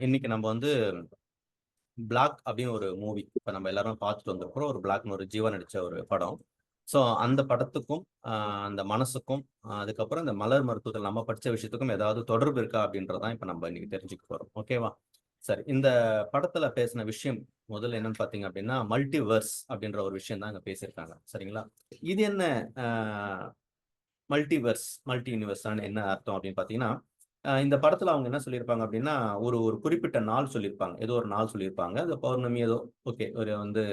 இன்னைக்கு நம்ம வந்து பிளாக் அப்படின்னு ஒரு மூவி இப்போ நம்ம எல்லாரும் பார்த்துட்டு வந்திருக்கிறோம். ஒரு பிளாக்னு ஒரு ஜீவா நடிச்ச ஒரு படம். ஸோ அந்த படத்துக்கும் அந்த மனசுக்கும் அதுக்கப்புறம் இந்த மலர் மருத்துவத்தில் நம்ம படிச்ச விஷயத்துக்கும் ஏதாவது தொடர்பு இருக்கா அப்படின்றதான் இப்போ நம்ம இன்னைக்கு தெரிஞ்சுக்க போறோம். ஓகேவா? சரி, இந்த படத்துல பேசின விஷயம் முதல்ல என்னன்னு பார்த்தீங்க அப்படின்னா மல்டிவர்ஸ் அப்படின்ற ஒரு விஷயம் தான் இங்க பேசியிருக்காங்க. சரிங்களா? இது என்ன மல்டிவர்ஸ் மல்டி யூனிவர்ஸான என்ன அர்த்தம் அப்படின்னு பார்த்தீங்கன்னா, இந்த படத்துல அவங்க என்ன சொல்லியிருப்பாங்க அப்படின்னா, ஒரு ஒரு குறிப்பிட்ட நாள் சொல்லியிருப்பாங்க. ஏதோ ஒரு நாள் சொல்லியிருப்பாங்க. அது பௌர்ணமி ஏதோ ஓகே. ஒரு வந்து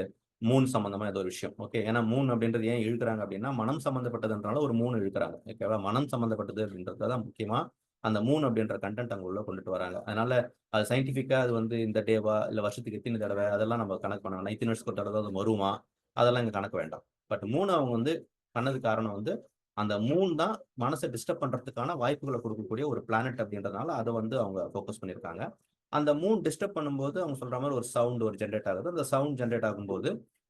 மூன் சம்பந்தமா ஏதோ ஒரு விஷயம். ஓகே. ஏன்னா மூன் அப்படின்றது ஏன் இழுக்கிறாங்க அப்படின்னா, மனம் சம்பந்தப்பட்டதுன்றனால ஒரு மூன் இழுக்கிறாங்க. ஓகேவா? மனம் சம்பந்தப்பட்டது அப்படின்றது தான் முக்கியமா அந்த மூன் அப்படின்ற கண்டென்ட் அங்க உள்ள கொண்டுட்டு வராங்க. அதனால அது சயின்டிஃபிக்கா அது வந்து இந்த டேவா இல்ல வருஷத்துக்கு எத்தனை தடவை அதெல்லாம் நம்ம கணக்கு பண்ண வேண்டாம். இத்தனை வருஷத்துக்கு ஒரு தடவை அது வருமா? அதெல்லாம் இங்க கணக்கு வேண்டாம். பட் மூன் அவங்க வந்து பண்ணது காரணம் வந்து அந்த மூன் தான் மனசை டிஸ்டர்ப் பண்றதுக்கான வாய்ப்புகளை கொடுக்கக்கூடிய ஒரு பிளானட் அப்படின்றதுனால அதை வந்து அவங்க ஃபோக்கஸ் பண்ணியிருக்காங்க. அந்த மூன் டிஸ்டர்ப் பண்ணும்போது அவங்க சொல்ற மாதிரி ஒரு சவுண்ட் ஒரு ஜென்ரேட் ஆகுது. அந்த சவுண்ட் ஜென்ரேட் ஆகும்போது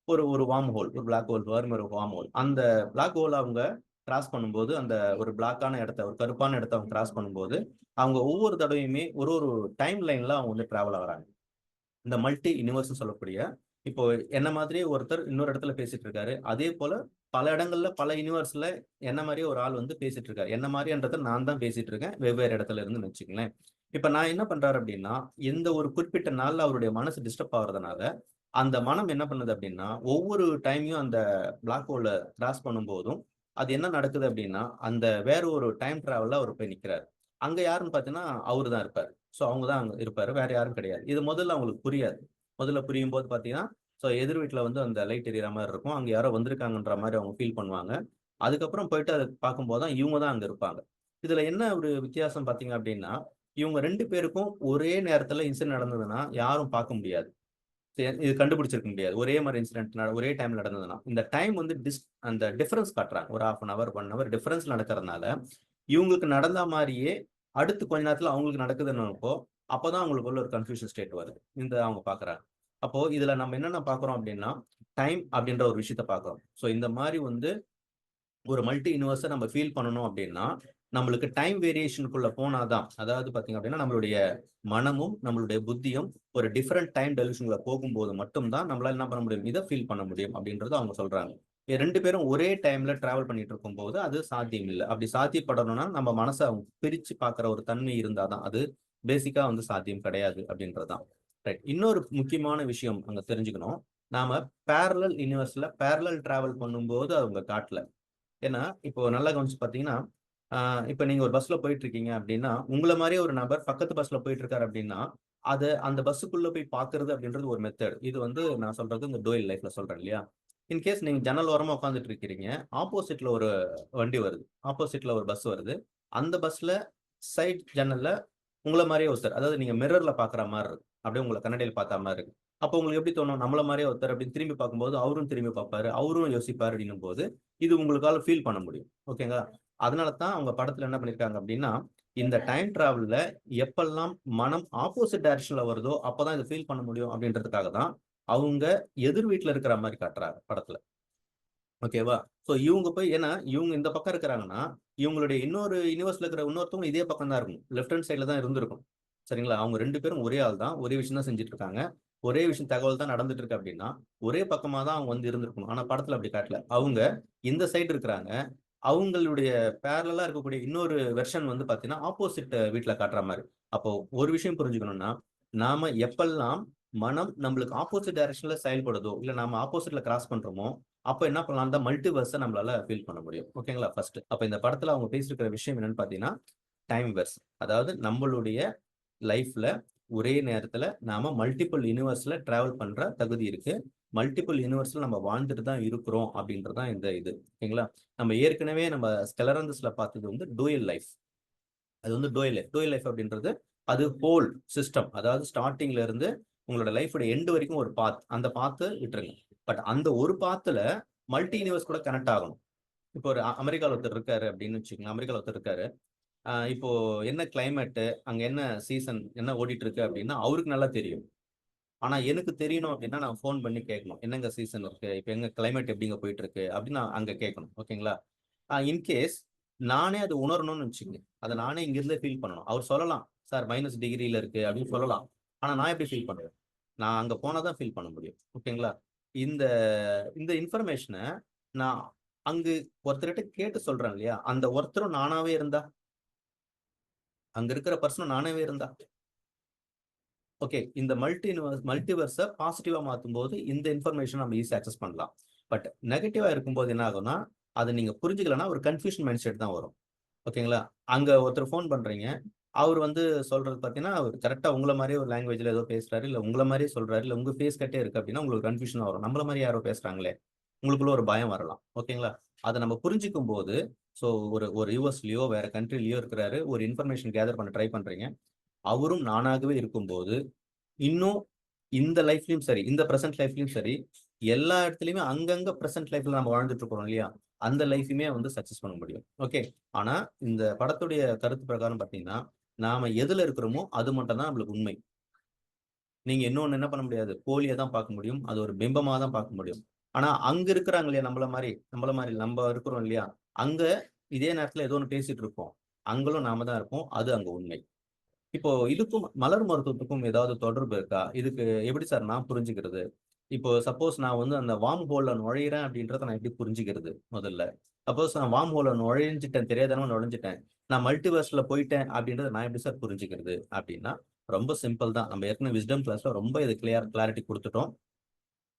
ஒரு ஒரு வார்ம் ஹோல், ஒரு பிளாக் ஹோல் வரும், ஒரு வார்ம் ஹோல். அந்த பிளாக் ஹோல் அவங்க கிராஸ் பண்ணும்போது அந்த ஒரு பிளாக்கான இடத்த ஒரு கருப்பான இடத்த அவங்க கிராஸ் பண்ணும்போது அவங்க ஒவ்வொரு தடவையுமே ஒரு ஒரு டைம் லைன்ல அவங்க வந்து டிராவல் ஆகுறாங்க. இந்த மல்டி யூனிவர்ஸ் சொல்லக்கூடிய இப்போ என்ன மாதிரி ஒருத்தர் இன்னொரு இடத்துல பேசிட்டு இருக்காரு. அதே போல பல இடங்கள்ல பல யூனிவர்ஸ்ல என்ன மாதிரியே ஒரு ஆள் வந்து பேசிட்டு இருக்காரு. என்ன மாதிரின்றத நான் தான் பேசிட்டு இருக்கேன் வெவ்வேறு இடத்துல இருந்து வச்சுக்கங்களேன். இப்ப நான் என்ன பண்றாரு அப்படின்னா, எந்த ஒரு குறிப்பிட்ட நாள்ல அவருடைய மனசு டிஸ்டர்ப் ஆகுறதுனால அந்த மனம் என்ன பண்ணுது அப்படின்னா, ஒவ்வொரு டைமையும் அந்த பிளாக் ஹோல்ல கிராஸ் பண்ணும்போதும் அது என்ன நடக்குது அப்படின்னா, அந்த வேற ஒரு டைம் டிராவல்ல அவர் போய் நிக்கிறாரு. அங்க யாருன்னு பாத்தீங்கன்னா அவரு தான் இருப்பாரு. ஸோ அவங்க தான் அங்க இருப்பாரு. வேற யாரும் கிடையாது. இது முதல்ல அவங்களுக்கு புரியாது. முதல்ல புரியும்போது பார்த்தீங்கன்னா, ஸோ எதிர் வீட்ல வந்து அந்த லைட் எரியற மாரி இருக்கும். அங்க யாரோ வந்திருக்காங்கன்ற மாரி அவங்க ஃபீல் பண்ணுவாங்க. அதுக்கப்புறம் போயிட்டு அத பார்க்கும்போது தான் இவங்க தான் அங்க இருப்பாங்க. இதுல என்ன ஒரு வித்தியாசம் பார்த்தீங்க அப்டின்னா, இவங்க 2 பேருக்கும் ஒரே நேரத்துல இன்சிடென்ட் நடந்ததுன்னா, யாரும் பார்க்க முடியாது. இது கண்டுபிடிச்சிருக்க முடியாது. ஒரே மாரி இன்சிடென்ட் ஒரே டைம்ல நடந்ததுன்னா. இந்த டைம் வந்து அந்த டிஃபரன்ஸ் காட்டுறாங்க. ஒரு 1/2 அன் ஹவர், 1 ஹவர் டிஃபரன்ஸ் நடக்கிறதுனால, இவங்களுக்கு நடந்தா மாரியே அடுத்து கொஞ்ச நேரத்துல அவங்களுக்கு நடக்குதுன்னப்போ, அப்பதான் அவங்களுக்குள்ள ஒரு கன்ஃப்யூஷன் ஸ்டேட் வருது. இந்த அவங்க பார்க்குறாங்க. அப்போ இதுல நம்ம என்னென்ன பார்க்குறோம் அப்டின்னா, டைம் அப்டின்ற ஒரு விஷயத்த பார்க்குறோம். ஸோ இந்த மாரி வந்து ஒரு மல்டி யூனிவர்ஸ நம்ம ஃபீல் பண்ணணும் அப்டின்னா, நம்மளுக்கு டைம் வேரியேஷனுக்குள்ள போனா தான். அதாவது பார்த்தீங்க அப்டின்னா, நம்மளுடைய மனமும், நம்மளுடைய புத்தியும் ஒரு டிஃபரண்ட் டைம் டெலிவிஷன்குள்ள போகும்போது மட்டும் தான் நம்மளால என்ன பண்ண முடியும்? இத ஃபீல் பண்ண முடியும் அப்டின்றத அவங்க சொல்றாங்க. 2 பேரும் ஒரே டைம்ல டிராவல் பண்ணிட்டு இருக்கும்போது அது சாத்தியம் இல்ல. அப்டி சாத்தியப்படணும்னா நம்ம மனச பிரிச்சு பார்க்குற ஒரு தன்மை இருந்தா தான். அது பேசிக்கா வந்து சாத்தியம் கிடையாது அப்டின்றது தான். ரைட். இன்னொரு முக்கியமான விஷயம் அங்க தெரிஞ்சுக்கணும். நாம பேரலல் யூனிவர்ஸ்ல பேரலல் டிராவல் பண்ணும்போது அவங்க காட்டல. ஏன்னா, இப்போ நல்லா கவனிச்சு பார்த்தீங்கன்னா, ஆ இப்ப நீங்க ஒரு பஸ்ல போயிட்டு இருக்கீங்க அப்டின்னா, உங்கள மாரியே ஒரு நபர் பக்கத்து பஸ்ல போயிட்டு இருக்காரு அப்டின்னா, அந்த பஸ்ஸுக்குள்ள போய் பார்க்கிறது அப்டின்றது ஒரு மெத்தட். இது வந்து நான் சொல்றது இந்த டூயல் லைஃப்ல சொல்றேன் இல்லையா? இன்கேஸ் நீங்க ஜன்னல் ஓரமா உட்கார்ந்துட்டு இருக்கிறீங்க. ஆப்போசிட்ல ஒரு வண்டி வருது. ஆப்போசிட்ல ஒரு பஸ் வருது. அந்த பஸ்ல சைட் ஜன்னல்ல உங்கள மாரியே ஒருத்தர். அதாவது நீங்க மிரர்ல பார்க்குற மாரி இருக்கு. அப்டியே உங்கள கண்ணாடில பார்த்தா மாரி இருக்கு. அப்போ உங்களுக்கு எப்படி தோணும்? நம்மள மாரியே ஒருத்தர் அப்டின்னு திரும்பி பார்க்கும்போது, அவரும் திரும்பி பார்ப்பாரு. அவரும் யோசிப்பாரு அப்டின்னும்போது, இது உங்களுக்கால ஃபீல் பண்ண முடியும். ஓகேங்களா? அதனால தான் அவங்க படத்துல என்ன பண்ணியிருக்காங்க அப்டின்னா, இந்த டைம் டிராவல்ல எப்பல்லாம் மனம் ஆப்போசிட் டைரக்ஷன்ல வருதோ, அப்பதான் இத ஃபீல் பண்ண முடியும் அப்டின்றதுக்காக தான், அவங்க எதிர் வீட்ல இருக்கிற மாரி காட்டுறாங்க படத்துல. ஓகேவா? சோ இவங்க போய் ஏன்னா, இவங்க இந்த பக்கம் இருக்கிறாங்கன்னா, இவங்களுடைய இன்னொரு யுனிவர்ஸ்ல இருக்கிற இன்னொருத்தவங்க இதே பக்கம் தான் இருக்கணும். லெஃப்ட் ஹேண்ட் சைட்ல தான் இருந்திருக்கும். சரிங்களா? அவங்க 2 பேரும் ஒரே ஆள் தான். ஒரே விஷயம் தான் செஞ்சுட்டு இருக்காங்க. ஒரே விஷயம் தகவல் தான் நடந்துட்டு இருக்கு அப்டின்னா, ஒரே பக்கமா தான் அவங்க வந்து இருந்திருக்கணும். ஆனா படத்துல அப்டி காட்டல. அவங்க இந்த சைடு இருக்கிறாங்க. அவங்களுடைய பேரலலா இருக்கக்கூடிய இன்னொரு வெர்ஷன் வந்து பார்த்தீங்கன்னா, ஆப்போசிட் வீட்ல காட்டுற மாரி. அப்போ ஒரு விஷயம் புரிஞ்சுக்கணும்னா, நாம எப்பல்லாம் மனம் நம்மளுக்கு ஆப்போசிட் டைரக்ஷன்ல செயல்படுதோ, இல்ல நாம ஆப்போசிட்ல கிராஸ் பண்றோமோ, அப்ப என்ன பண்ணலாம்? அந்த மல்டிவர்ஸ நம்மளால ஃபீல் பண்ண முடியும். ஓகேங்களா? ஃபர்ஸ்ட். அப்ப இந்த படத்துல அவங்க பேசியிருக்கிற விஷயம் என்னன்னு பார்த்தீங்கன்னா, டைம் வெர்ஸ். அதாவது நம்மளுடைய லைஃப்ல ஒரே நேரத்துல நாம மல்டிபிள் யுனிவர்ஸ்ல டிராவல் பண்ற தகுதி இருக்கு. மல்டிபிள் யுனிவர்ஸ்ல நம்ம வாழ்ந்துட்டு தான் இருக்கிறோம் அப்படின்றது தான் இந்த இது. ஓகேங்களா? நம்ம ஏற்கனவே நம்ம ஸ்டெலரந்தஸ்ல பார்த்தது வந்து டூயல் லைஃப். அது வந்து டூயல் லைஃப். டூயல் லைஃப் அப்படின்றது அது ஹோல் சிஸ்டம். அதாவது ஸ்டார்ட்டிங்ல இருந்து உங்களோட லைஃபோட எண்ட் வரைக்கும் ஒரு பாத். அந்த பாத்த விட்டுருங்க. பட் அந்த ஒரு பாத்துல மல்டி யுனிவர்ஸ் கூட கனெக்ட் ஆகணும். இப்போ ஒரு அமெரிக்கால ஒருத்தர் இருக்காரு அப்படின்னு வச்சுக்கோங்க. அமெரிக்கால ஒருத்தர் இருக்காரு. இப்போ என்ன கிளைமேட், அங்க என்ன சீசன் என்ன ஓடிட்டு இருக்கு அப்படின்னா அவருக்கு நல்லா தெரியும். ஆனா எனக்கு தெரியணும் அப்படின்னா நான் ஃபோன் பண்ணி கேட்கணும். என்னங்க சீசன் இருக்கு? இப்ப எங்க கிளைமேட் எப்படிங்க போயிட்டு இருக்கு? அப்படின்னு நான் அங்க கேட்கணும். ஓகேங்களா? இன்கேஸ் நானே அது உணரணும்னு வச்சுக்கங்க. அத நானே இங்கிருந்தே ஃபீல் பண்ணணும். அவர் சொல்லலாம். சார் -டிகிரில இருக்கு அப்படின்னு சொல்லலாம். ஆனா நான் எப்படி ஃபீல் பண்ணுவேன்? நான் அங்க போனா தான் ஃபீல் பண்ண முடியும். ஓகேங்களா? இந்த இந்த இன்ஃபர்மேஷன நான் அங்கு ஒருத்தர்கிட்ட கேட்டு சொல்றேன் இல்லையா? அந்த ஒருத்தரும் நானாவே இருந்தா, அங்க இருக்கிற பர்சனும் நானாவே இருந்தா, ஓகே. இந்த மல்டிவர்ஸ பாசிட்டிவா மாத்தும்போது இந்த இன்ஃபர்மேஷன் நம்ம ஈஸியா அக்சஸ் பண்ணலாம். பட் நெகட்டிவா இருக்கும்போது என்ன ஆகும்னா, அத நீங்க புரிஞ்சுக்கலன்னா ஒரு கன்ஃப்யூஷன் மைண்ட் செட் தான் வரும். ஓகேங்களா? அங்க ஒருத்தர் ஃபோன் பண்றீங்க. அவரு வந்து சொல்றது பார்த்தீங்கன்னா, அவரு கரெக்ட்டா உங்கள மாரியே ஒரு லாங்குவேஜ்ல ஏதோ பேசுறாரு. இல்ல உங்கள மாரியே சொல்றாரு. இல்ல உங்க ஃபேஸ் கட்டே இருக்கு அப்டின்னா, உங்களுக்கு கன்ஃப்யூஷன் வரும். நம்மள மாரி யாரோ பேசுறாங்களே! உங்களுக்குள்ள ஒரு பயம் வரலாம். ஓகேங்களா? அத நம்ம புரிஞ்சுக்கும்போது, ஸோ ஒரு ஒரு யுஎஸ்லயோ, வேற கண்ட்ரிலயோ இருக்கிறாரு. ஒரு இன்ஃபர்மேஷன் கேதர் பண்ண ட்ரை பண்றீங்க. அவரும் நானாகவே இருக்கும்போது, இன்னும் இந்த லைஃப்லயும் சரி, இந்த பிரசன்ட் லைஃப்லயும் சரி, எல்லா இடத்துலயுமே அங்கங்க பிரசன்ட் லைஃப்ல நம்ம வாழ்ந்துட்டு இருக்கிறோம் இல்லையா? அந்த லைஃப்யுமே வந்து சக்சஸ் பண்ண முடியும். ஓகே. ஆனா, இந்த படத்துடைய கருத்து பிரகாரம் பார்த்தீங்கன்னா, நாம எதுல இருக்கிறோமோ, அது மட்டும் தான் நம்மளுக்கு உண்மை. நீங்க இன்னொன்னு என்ன பண்ண முடியாது. போலியா தான் பார்க்க முடியும். அது ஒரு பிம்பமா தான் பார்க்க முடியும். ஆனா, அங்க இருக்கிறாங்க இல்லையா நம்மள மாரி நம்ப இருக்கிறோம் இல்லையா? அங்க இதே நேரத்துல ஏதோ ஒண்ணு பேசிட்டு இருப்போம். அங்களும் நாம தான் இருப்போம். அது அங்க உண்மை. இப்போ இதுக்கும் மலர் மருத்துவத்துக்கும் ஏதாவது தொடர்பு இருக்கா? இதுக்கு எப்படி சார் நான் புரிஞ்சுக்கிறது? இப்போ சப்போஸ் நான் வந்து அந்த வார்ம் ஹோல்ல நுழையிறேன் அப்படின்றத நான் எப்படி புரிஞ்சுக்கிறது முதல்ல? சப்போஸ் நான் வார்ம் ஹோல்ல நுழைஞ்சுட்டேன், தெரியாத்தனமா நுழைஞ்சுட்டேன். நான் மல்டிவர்ஸ்ல போயிட்டேன் அப்படின்றத நான் எப்படி சார் புரிஞ்சுக்கிறது? அப்படின்னா, ரொம்ப சிம்பிள் தான். நம்ம ஏற்கனவே விஸ்டம் கிளாஸ்ல ரொம்ப இது கிளாரிட்டி குடுத்துட்டோம்.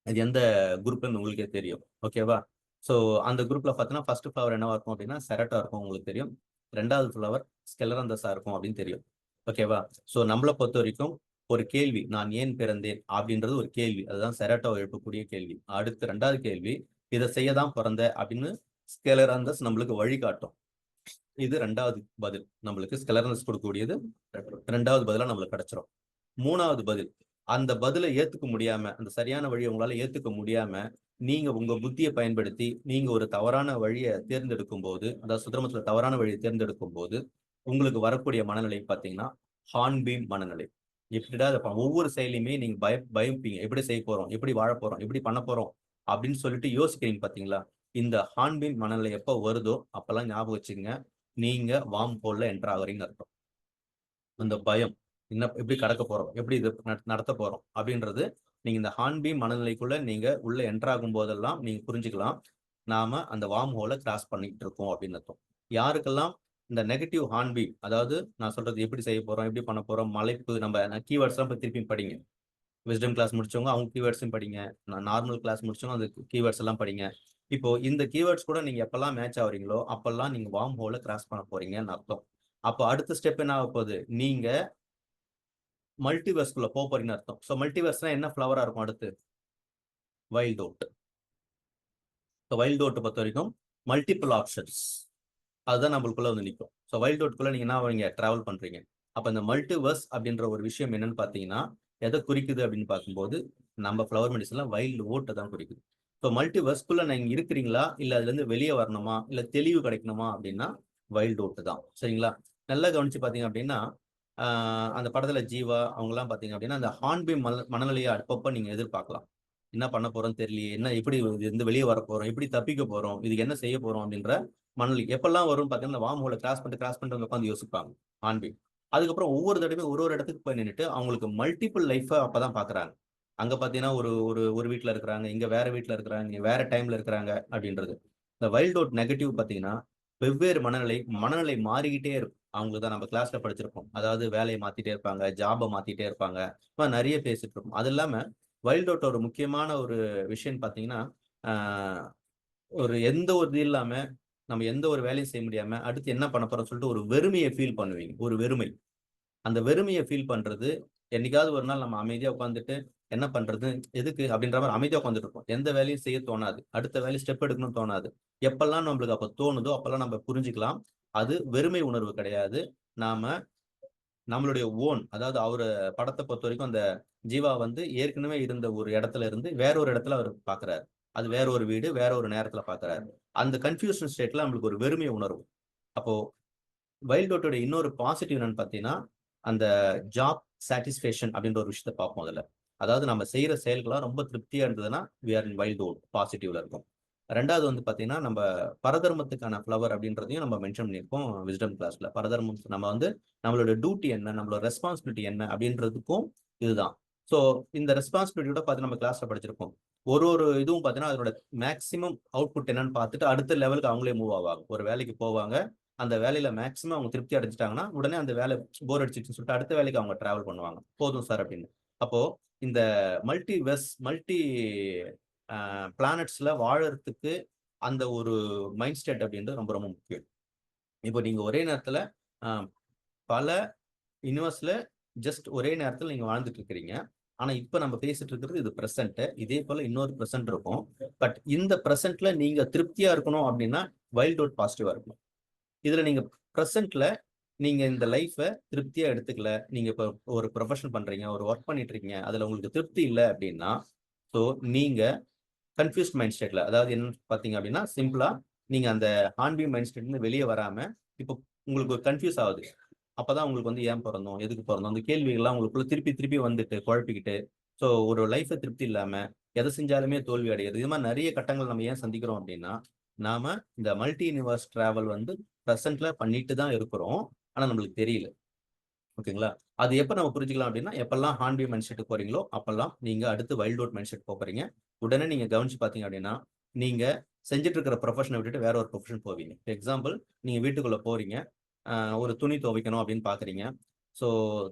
இது எந்த குரூப்ன்னு உங்களுக்கே தெரியும். ஓகேவா? ஸோ அந்த குரூப்ல பார்த்தீங்கன்னா, ஃபர்ஸ்ட் ஃப்ளவர் என்னவா இருக்கும் அப்படின்னா, செரட்டா இருக்கும் உங்களுக்கு தெரியும். 2வது ஃப்ளவர் ஸ்கெலரந்தஸா இருக்கும் அப்படின்னு தெரியும். ஓகேவா? ஸோ நம்மள பொறுத்தவரைக்கும் ஒரு கேள்வி, "நான் ஏன் பிறந்தேன்?" அப்படின்றது ஒரு கேள்வி. அதுதான் செரட்டோ எழுப்பக்கூடிய கேள்வி. அடுத்து 2வது கேள்வி, "இத செய்ய தான் பொறந்த" அப்படின்னு ஸ்கெலரந்தஸ் நம்மளுக்கு வழிகாட்டும். இது 2வது பதில். நம்மளுக்கு ஸ்கெலரந்தஸ் கொடுக்கக்கூடியது 2வது பதிலா நம்மளுக்கு கிடைச்சிரும். 3வது பதில். அந்த பதில ஏத்துக்க முடியாம, அந்த சரியான வழிய உங்களால ஏத்துக்க முடியாம, நீங்க உங்க புத்திய பயன்படுத்தி, நீங்க ஒரு தவறான வழிய தேர்ந்தெடுக்கும்போது, அதாவது சுதந்திரத்துல தவறான வழிய தேர்ந்தெடுக்கும்போது, உங்களுக்கு வரக்கூடிய மனநிலை பார்த்தீங்கன்னா, ஹார்ன்பீம் மனநிலை. எப்படிடா இத ஒவ்வொரு செயலையுமே நீங்க பயப்பீங்க. எப்படி செய்ய போறோம்? எப்படி வாழப் போறோம்? எப்படி பண்ண போறோம்? அப்படின்னு சொல்லிட்டு யோசிக்கிறீங்க பார்த்தீங்களா? இந்த ஹார்ன்பீம் மனநிலை எப்ப வருதோ, அப்பல்லாம் ஞாபகம் வச்சுக்கங்க. நீங்க வார்ம் ஹோல்ல என்டர் ஆகுறீங்கன்னு அர்த்தம். அந்த பயம். எப்படி கடக்க போறோம்? எப்படி இது நடத்தப் போறோம்? அப்படின்றது, நீங்க இந்த ஹார்ன்பீம் மனநிலைக்குள்ள நீங்க உள்ள என்டர் ஆகும்போதெல்லாம் நீங்க புரிஞ்சுக்கலாம். நாம அந்த வார்ம் ஹோல கிராஸ் பண்ணிட்டு இருக்கோம் அப்படின்னு அர்த்தம். யாருக்கெல்லாம் இந்த நெகட்டிவ் ஹார்ன்பீம் அதாவது நான் சொல்றது எப்படி செய்ய போறோம்? எப்படி பண்ண போறோம்? மலைப்பு நம்ம கீவேர்ட்ஸ்லாம் போய் திருப்பியும் படிங்க. விஸ்டம் கிளாஸ் முடிச்சவங்க அவங்க கீவேர்ட்ஸும் படிங்க. நார்மல் கிளாஸ் முடிச்சவங்க அந்த கீவேர்ட்ஸ் எல்லாம் படிங்க. இப்போ இந்த கீவேர்ட்ஸ் கூட நீங்க எப்பல்லாம் மேட்ச் ஆகுறீங்களோ, அப்பல்லாம் நீங்க வார்ம் ஹோல கிராஸ் பண்ண போறீங்கன்னு அர்த்தம். அப்ப அடுத்த ஸ்டெப் என்ன ஆகப்போகுது? நீங்க மல்டிவர்ஸ்குள்ள போறீங்கன்னு அர்த்தம். சோ மல்டிவர்ஸ்னா என்ன ஃப்ளவரா இருக்கும் அடுத்து? Wild vote. சோ வைல்ட் ஓட்ட பொறுத்தவரைக்கும் மல்டிபிள் ஆப்ஷன்ஸ். அதுதான் நம்மளுக்குள்ள வந்து நிக்கும். சோ வைல்ட் ஓட்குள்ள நீங்க என்ன ஆவீங்க? டிராவல் பண்றீங்க. அப்ப இந்த மல்டிவர்ஸ் அப்படின்ற ஒரு விஷயம் என்னன்னு பார்த்தீங்கன்னா, எத குறிக்குது அப்படின்னு பார்க்கும்போது, நம்ம ஃப்ளவர் மெடிசின்ல வைல்ட் ஓட்ட தான் குறிக்குது. சோ மல்டிவர்ஸ்குள்ள நீங்க இருக்கிறீங்களா? இல்ல அதுலருந்து வெளிய வரணுமா? இல்ல தெளிவு கிடைக்கணுமா? அப்படின்னா வைல்ட் ஓட் தான். சரிங்களா? நல்லா கவனிச்சு பார்த்தீங்க அப்படின்னா, ஆ அந்த படத்துல ஜீவா அவங்கலாம் பார்த்தீங்க அப்படின்னா, அந்த ஹார்ன்பிம் மனநிலைய அப்பப்ப நீங்க எதிர்பார்க்கலாம். என்ன பண்ண போறோம்ன்னு தெரியலையே! என்ன எப்படி இதுலருந்து வெளிய வரப்போறோம்? எப்படி தப்பிக்க போறோம்? இதுக்கு என்ன செய்ய போறோம்? அப்படின்ற மணலி. எப்பல்லாம் வரும்னு பார்த்தீங்கன்னா, வார்ம் ஹோல கிராஸ் பண்ணிட்டு வந்து உட்கார்ந்து யோசிப்பாங்க. ஆண்கள். அதுக்கப்புறம் ஒவ்வொரு தடவையும் ஒரு இடத்துக்கு போய் நின்னுட்டு, அவங்களுக்கு மல்டிபிள் லைஃப்ப அப்பதான் பார்க்குறாங்க. அங்க பார்த்தீங்கன்னா, ஒரு ஒரு ஒரு வீட்ல இருக்கிறாங்க. இங்க வேற வீட்ல இருக்கிறாங்க. இங்க வேற டைம்ல இருக்கிறாங்க அப்படின்றது. இந்த வைல்ட் அவுட் நெகட்டிவ் பார்த்தீங்கன்னா, வெவ்வேறு மனநிலை மாறிக்கிட்டே இருக்கும். அவங்களுக்கு தான் நம்ம கிளாஸ்ல படிச்சிருப்போம். அதாவது வேலைய மாத்திட்டே இருப்பாங்க. ஜாப்ப மாத்திட்டே இருப்பாங்க. இந்த மாரி நெறைய பேசிட்டு இருப்போம். அது இல்லாம வைல்ட் அவுட் ஒரு முக்கியமான ஒரு விஷயம்ன்னு பார்த்தீங்கன்னா, ஆ ஒரு எந்த ஒரு இது இல்லாம, நம்ம எந்த ஒரு வேலையும் செய்ய முடியாம, அடுத்து என்ன பண்ண போறோம்ன்னு சொல்லிட்டு ஒரு வெறுமைய ஃபீல் பண்ணுவீங்க. ஒரு வெறுமை. அந்த வெறுமைய ஃபீல் பண்றது, என்னைக்காவது ஒரு நாள் நம்ம அமைதியா உட்கார்ந்துட்டு, என்ன பண்றது? எதுக்கு? அப்படின்ற மாரி அமைதியா உட்கார்ந்துட்டு இருப்போம். எந்த வேலையும் செய்ய தோணாது. அடுத்த வேலை ஸ்டெப் எடுக்கணும்னு தோணாது. எப்பல்லாம் நம்மளுக்கு அப்ப தோணுதோ, அப்பல்லாம் நம்ம புரிஞ்சுக்கலாம். அது வெறுமை உணர்வு கிடையாது. நாம நம்மளுடைய அதாவது அவரு படத்த பொறுத்தவரைக்கும் அந்த ஜீவா வந்து ஏற்கனவே இருந்த ஒரு இடத்துல இருந்து வேற ஒரு இடத்துல அவரு பார்க்குறாரு. அது வேற ஒரு வீடு, வேற ஒரு நேரத்துல பார்க்குறாரு. அந்த கன்ஃப்யூஷன் ஸ்டேட்ல நம்மளுக்கு ஒரு வெறுமை உணர்வு. அப்போ வைல்ட் அவுட்டோட இன்னொரு பாசிட்டிவ் என்னன்னு பார்த்தீங்கன்னா, அந்த ஜாப் சாட்டிஸ்ஃபேக்ஷன் அப்படின்ற ஒரு விஷயத்த பார்ப்போம் அதுல. அதாவது நம்ம செய்ற செயல்கள்லாம் ரொம்ப திருப்தியா இருந்ததுன்னா, we are in wild out பாசிட்டிவ்ல இருக்கும். 2வது வந்து பார்த்தீங்கன்னா, நம்ம பரதர்மத்துக்கான ஃப்ளவர் அப்படின்றதையும் நம்ம மென்ஷன் பண்ணியிருப்போம் விஸ்டம் கிளாஸ்ல. பரதர்மம் நம்ம வந்து நம்மளோட டியூட்டி என்ன? நம்மளோட ரெஸ்பான்சிபிலிட்டி என்ன? அப்படின்றதுக்கும் இதுதான். ஸோ இந்த ரெஸ்பான்சிபிலிட்டியோட பார்த்து நம்ம கிளாஸ்ல படிச்சிருப்போம். ஒரு ஒரு இதுவும் பார்த்தீங்கன்னா அதோட மேக்ஸிமம் அவுட்புட் என்னன்னு பார்த்துட்டு அடுத்த லெவலுக்கு அவங்களே மூவ் ஆவாங்க. ஒரு வேலைக்கு போவாங்க. அந்த வேலையில மேக்ஸிமம் அவங்க திருப்தி அடைஞ்சிட்டாங்கன்னா உடனே அந்த வேலை போர் அடிச்சிச்சுன்னு சொல்லிட்டு அடுத்த வேலைக்கு அவங்க டிராவல் பண்ணுவாங்க. போதும் சார் அப்படின்னு. அப்போ இந்த மல்டி பிளானட்ஸ்ல வாழறதுக்கு அந்த ஒரு மைண்ட் ஸ்டேட் அப்படின்றது ரொம்ப ரொம்ப முக்கியம். இப்போ நீங்க ஒரே நேரத்துல பல யூனிவர்ஸ்ல ஜஸ்ட் ஒரே நேரத்தில் நீங்க வாழ்ந்துட்டு இருக்கிறீங்க. ஆனா இப்ப நம்ம பேசிட்டு இருக்கிறது இது பிரசன்ட். இதே போல இன்னொரு பிரசன்ட் இருக்கும். பட் இந்த பிரசன்ட்ல நீங்க திருப்தியா இருக்கணும் அப்படின்னா வைல்ட் அவுட் பாசிட்டிவா இருக்கணும். இதுல நீங்க பிரசன்ட்ல நீங்க இந்த லைஃப திருப்தியா எடுத்துக்கல. நீங்க இப்ப ஒரு ப்ரொஃபஷன் பண்றீங்க, ஒரு ஒர்க் பண்ணிட்டு இருக்கீங்க. அதுல உங்களுக்கு திருப்தி இல்லை அப்படின்னா, ஸோ நீங்க கன்ஃபியூஸ்ட் மைண்ட் ஸ்டேட்ல, அதாவது என்னன்னு பாத்தீங்க அப்படின்னா சிம்பிளா நீங்க அந்த ஹான்பி மைண்ட் ஸ்டேட்ல இருந்து வெளியே வராம இப்போ உங்களுக்கு ஒரு கன்ஃபியூஸ் ஆகுது. அப்பதான் உங்களுக்கு வந்து ஏன் பிறந்தோம், எதுக்கு பிறந்தோம், அந்த கேள்விகள்லாம் உங்களுக்குள்ள திருப்பி திருப்பி வந்துட்டு குழப்பிக்கிட்டு, ஸோ ஒரு லைஃபை திருப்தி இல்லாம எதை செஞ்சாலுமே தோல்வி அடைகிறது. இது மாதிரி நிறைய கட்டங்கள் நம்ம ஏன் சந்திக்கிறோம் அப்படின்னா, நாம இந்த மல்டி யூனிவர்ஸ் டிராவல் வந்து ப்ரெசென்ட்ல பண்ணிட்டு தான் இருக்கிறோம். ஆனா நம்மளுக்கு தெரியல. ஓகேங்களா? அது எப்ப நம்ம புரிஞ்சுக்கலாம் அப்படின்னா, எப்பெல்லாம் ஹார்ன்பி மைண்ட் செட்டுக்கு போறீங்களோ, அப்பெல்லாம் நீங்க அடுத்து வைல்ட் அவுட் மைண்ட் செட் போறீங்க. உடனே நீங்க கவனிச்சு பார்த்தீங்க அப்படின்னா, நீங்க செஞ்சுட்டு இருக்கிற ப்ரொஃபஷனை விட்டுட்டு வேற ஒரு ப்ரொஃபஷன் போவீங்க. எக்ஸாம்பிள், நீங்க வீட்டுக்குள்ள போறீங்க. ஒரு துணி துவைக்கணும் அப்படின்னு பார்க்குறீங்க. ஸோ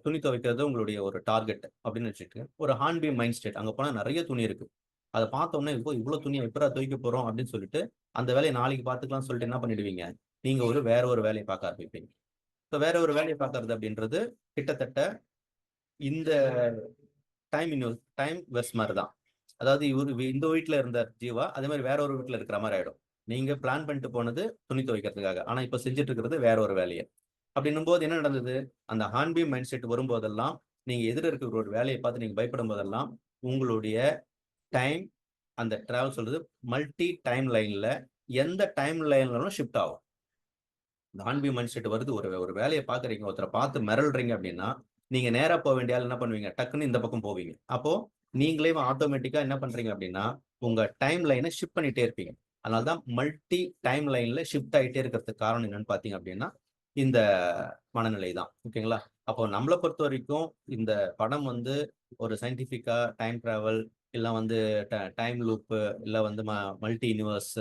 துணி துவைக்கிறது உங்களுடைய ஒரு டார்கெட் அப்படின்னு வச்சுட்டு, ஒரு ஹார்ன்பி மைண்ட் ஸ்டேட். அங்க போனா நெறைய துணி இருக்கு. அத பார்த்த உடனே, இப்போ இவ்வளோ துணிய எப்படிடா துவைக்க போறோம் அப்படின்னு சொல்லிட்டு, அந்த வேலைய நாளைக்கு பார்த்துக்கலாம்னு சொல்லிட்டு என்ன பண்ணிடுவீங்க? நீங்க வேற ஒரு வேலைய பார்க்க ஆரம்பிப்பீங்க. ஸோ வேற ஒரு வேலையை பார்க்கறது அப்படின்றது கிட்டத்தட்ட இந்த டைம் வெஸ்ட் மாதிரி தான். அதாவது இந்த வீட்டுல இருந்த ஜீவா அதே மாதிரி வேற ஒரு வீட்டுல இருக்கிற மாதிரி ஆயிடும். நீங்க பிளான் பண்ணிட்டு போனது துணி துவைக்கிறதுக்காக, ஆனா இப்ப செஞ்சுட்டு இருக்கிறது வேற ஒரு வேலையை. அப்படின்னும் போது என்ன நடந்தது? அந்த ஹார்ன்பி மைண்ட் செட் வரும்போதெல்லாம், நீங்க எதிர இருக்கிற ஒரு வேலையை பார்த்து நீங்க பயப்படும் போதெல்லாம் உங்களுடைய டைம், அந்த டிராவல் சொல்றது மல்டி டைம் லைன்ல எந்த டைம் லைன்ல ஷிஃப்ட் ஆகும். ஹார்ன்பி மைண்ட் செட் வருது. ஒரு வேலையை பாக்குறீங்க, ஒருத்தரை பார்த்து மிரள்றீங்க அப்படின்னா, நீங்க நேரா போக வேண்டிய ஆள் என்ன பண்ணுவீங்க? டக்குன்னு இந்த பக்கம் போவீங்க. அப்போ நீங்களே ஆட்டோமேட்டிக்கா என்ன பண்றீங்க அப்படின்னா, உங்க டைம் லைனை ஷிஃப்ட் பண்ணிட்டே இருப்பீங்க. அதனாலதான் மல்டி டைம் லைன்ல ஷிஃப்ட் ஆகிட்டே இருக்கிறதுக்கு காரணம் என்னன்னு பாத்தீங்க அப்படின்னா, இந்த மனநிலை தான். ஓகேங்களா? அப்போ நம்மளை பொறுத்த வரைக்கும் இந்த படம் வந்து ஒரு சயின்டிபிக்கா டைம் டிராவல், இல்ல வந்து டைம் லூப், இல்ல வந்து மல்டி யூனிவர்ஸ்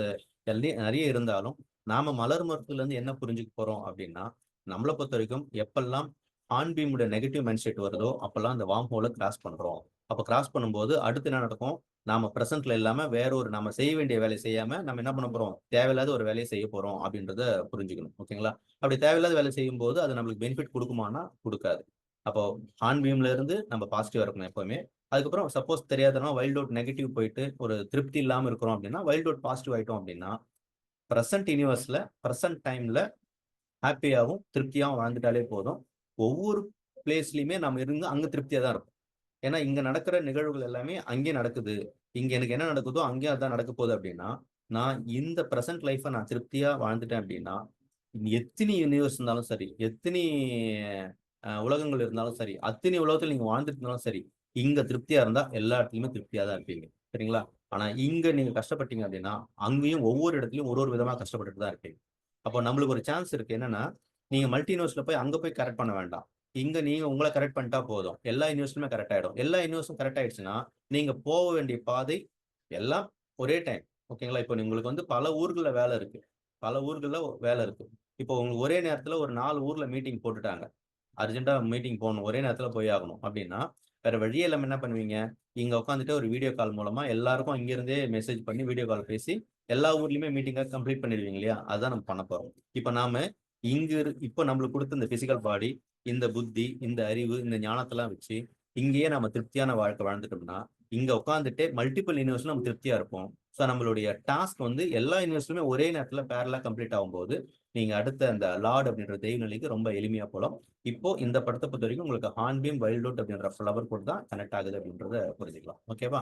நிறைய இருந்தாலும், நாம மலர் மருத்துவத்துல இருந்து என்ன புரிஞ்சுக்க போறோம் அப்படின்னா, நம்மளை பொறுத்த வரைக்கும் எப்பெல்லாம் ஆன்பீமோட நெகட்டிவ் மைண்ட் செட் வருதோ அப்பெல்லாம் அந்த வார்ம் ஹோலை கிராஸ் பண்றோம். அப்ப கிராஸ் பண்ணும்போது அடுத்து என்ன நடக்கும்? நாம பிரசன்ட்ல இல்லாம வேற ஒரு நம்ம செய்ய வேண்டிய வேலையை செய்யாம நம்ம என்ன பண்ண போறோம்? தேவையில்லாத ஒரு வேலையை செய்ய போறோம் அப்படின்றத புரிஞ்சுக்கணும். ஓகேங்களா? அப்படி தேவையில்லாத வேலை செய்யும் போது அது நம்மளுக்கு பெனிஃபிட் கொடுக்குமானா கொடுக்காது. அப்போ ஆன்பீம்ல இருந்து நம்ம பாசிட்டிவா இருக்கணும் எப்பவுமே. அதுக்கப்புறம் சப்போஸ் தெரியாதனா வைல்ட் அவுட் நெகட்டிவ் போயிட்டு ஒரு திருப்தி இல்லாம இருக்கிறோம் அப்படின்னா, வைல்ட் அவுட் பாசிட்டிவ் ஆயிட்டோம் அப்படின்னா, பிரசன்ட் யூனிவர்ஸ்ல பிரசன்ட் டைம்ல ஹாப்பியாகவும் திருப்தியாகவும் வாழ்ந்துட்டாலே போதும். ஒவ்வொரு பிளேஸ்லயுமே நம்ம இருந்து அங்க திருப்தியா தான் இருக்கும். ஏன்னா இங்க நடக்கிற நிகழ்வுகள் எல்லாமே அங்கே நடக்குது. இங்க எனக்கு என்ன நடக்குதோ அங்கேயும் அதான் நடக்க போகுது அப்படின்னா, நான் இந்த பிரசன்ட் லைஃபை நான் திருப்தியா வாழ்ந்துட்டேன் அப்படின்னா, எத்தனை யூனிவர்ஸ் இருந்தாலும் சரி, எத்தனை உலகங்கள் இருந்தாலும் சரி, அத்தனை உலகத்தில் நீங்க வாழ்ந்துட்டு இருந்தாலும் சரி, இங்க திருப்தியா இருந்தா எல்லா இடத்துலயுமே திருப்தியா தான் இருப்பீங்க. சரிங்களா? ஆனா இங்க நீங்க கஷ்டப்பட்டீங்க அப்படின்னா, அங்கேயும் ஒவ்வொரு இடத்துலயும் ஒரு ஒரு விதமா கஷ்டப்பட்டுட்டு தான் இருப்பீங்க. அப்போ நம்மளுக்கு ஒரு சான்ஸ் இருக்கு. என்னன்னா, நீங்க மல்டி யூனிவர்ஸ்ல போய் அங்க போய் கரெக்ட் பண்ண வேண்டாம். இங்க நீங்க உங்களை கரெக்ட் பண்ணிட்டா போதும். எல்லா யூனிவர்ஸ்லுமே கரெக்ட் ஆயிடும். எல்லா யூனிவர்ஸும் கரெக்ட் ஆயிடுச்சுன்னா, நீங்க போக வேண்டிய பாதை எல்லாம் ஒரே டைம். ஓகேங்களா? இப்போ உங்களுக்கு வந்து பல ஊர்கள்ல வேலை இருக்கு. பல ஊர்கள்ல வேலை இருக்கு. இப்போ உங்களுக்கு ஒரே நேரத்துல ஒரு 4 ஊர்ல மீட்டிங் போட்டுட்டாங்க. அர்ஜென்ட்டா மீட்டிங் போகணும். ஒரே நேரத்துல போய் ஆகணும் அப்படின்னா, வேற வழியே இல்லாம என்ன பண்ணுவீங்க? இங்க உட்காந்துட்டு ஒரு வீடியோ கால் மூலமா எல்லாருக்கும் இங்க இருந்தே மெசேஜ் பண்ணி வீடியோ கால் பேசி எல்லா ஊர்லயுமே மீட்டிங்கா கம்ப்ளீட் பண்ணிடுவீங்க இல்லையா? அதான் நம்ம பண்ண போறோம். இப்ப நாம இப்ப நம்மளுக்கு கொடுத்த இந்த பிசிக்கல் பாடி, இந்த புத்தி, இந்த அறிவு, இந்த ஞானத்தெல்லாம் வச்சு இங்கேயே நம்ம திருப்தியான வாழ்க்கை வாழ்ந்துட்டோம்னா, இங்க உட்காந்துட்டு மல்டிபிள் யூனிவர்ஸ்ல நம்ம திருப்தியா இருப்போம். ஸோ நம்மளுடைய டாஸ்க் வந்து எல்லா யூனிவர்ஸ்லுமே ஒரே நேரத்துல பேரலா கம்ப்ளீட் ஆகும்போது, நீங்க அடுத்த அந்த லார்ட் அப்படின்ற தெய்வ நிலைக்கு ரொம்ப எளிமையா போலாம். இப்போ இந்த படத்தை பொறுத்த வரைக்கும் உங்களுக்கு ஹார்ன்பீம் வைல்ட் அவுட் அப்படின்ற ஃப்ளவர் கோட் தான் கனெக்ட் ஆகுது அப்படின்றத புரிஞ்சுக்கலாம். ஓகேவா?